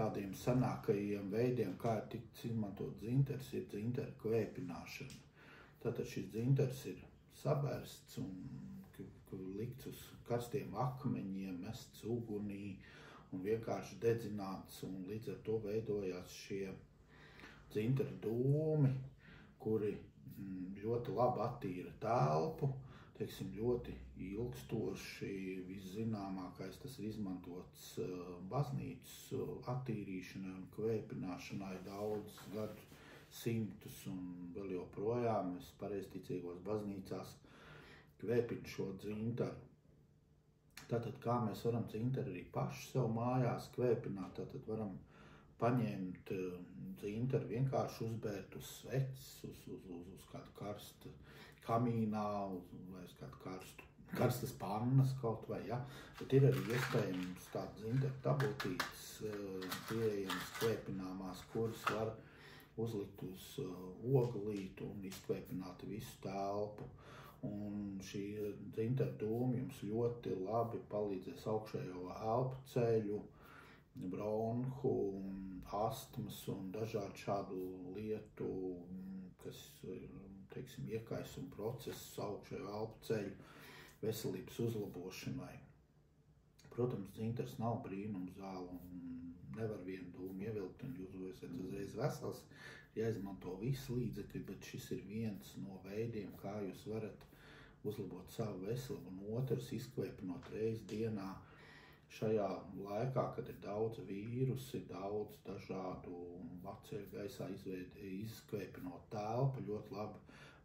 tādiem senākajiem veidiem, kā ir tiks izmantot dzinters, ir dzintera kvēpināšana. Tātad šis dzinters ir sabērsts un likts uz karstiem akmeņiem, mests ugunī un vienkārši dedzināts, un līdz ar to veidojās šie dzintera dūmi, kuri ļoti labi attīra telpu, teiksim, ļoti ilgstoši. Viszināmākais tas ir izmantots baznīcas attīrīšanai un kvēpināšanai daudz gadu simtus, un vēl joprojām es pareizticīgos baznīcās kvēpinu šo dzintaru. Tātad, kā mēs varam dzintaru arī paši sev mājās kvēpināt, tātad varam paņemt dzintaru, vienkārši uzbērt uz sveces, uz kādu karstu kamīnā, vai uz kādu karstas pannas kaut vai, ja? Bet ir arī iespējams tāda dzintaru tabletītes pieejamas kvēpināmās, kuras var uzlikt uz oglītu un izkvēpināt visu telpu. Un šī dzintara dūmi jums ļoti labi palīdzēs augšējo elpu ceļu, bronhu, astmas un dažādu šādu lietu, kas, teiksim, iekaisuma procesus augšējo elpu ceļu veselības uzlabošanai. Protams, dzintars nav brīnums zāle un nevar vienu dūmu ievilkt un jūs esat uzreiz vesels. Jāizmanto visi līdzekļi, bet šis ir viens no veidiem, kā jūs varat uzlabot savu veselību. Un otrs, izkvēpinot reizi dienā šajā laikā, kad ir daudz vīrusi, daudz dažādu bacēļu gaisā izkvēpinot telpu, ļoti labi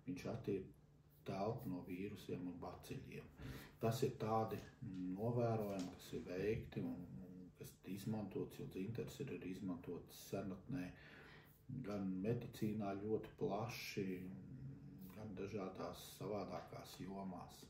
viņš attīra telpu no vīrusiem un bacēļiem. Tas ir tādi novērojumi, kas ir veikti un kas izmantots, jo dzintars ir arī izmantots senatnē, gan medicīnā ļoti plaši, gan dažādās savādākās jomās.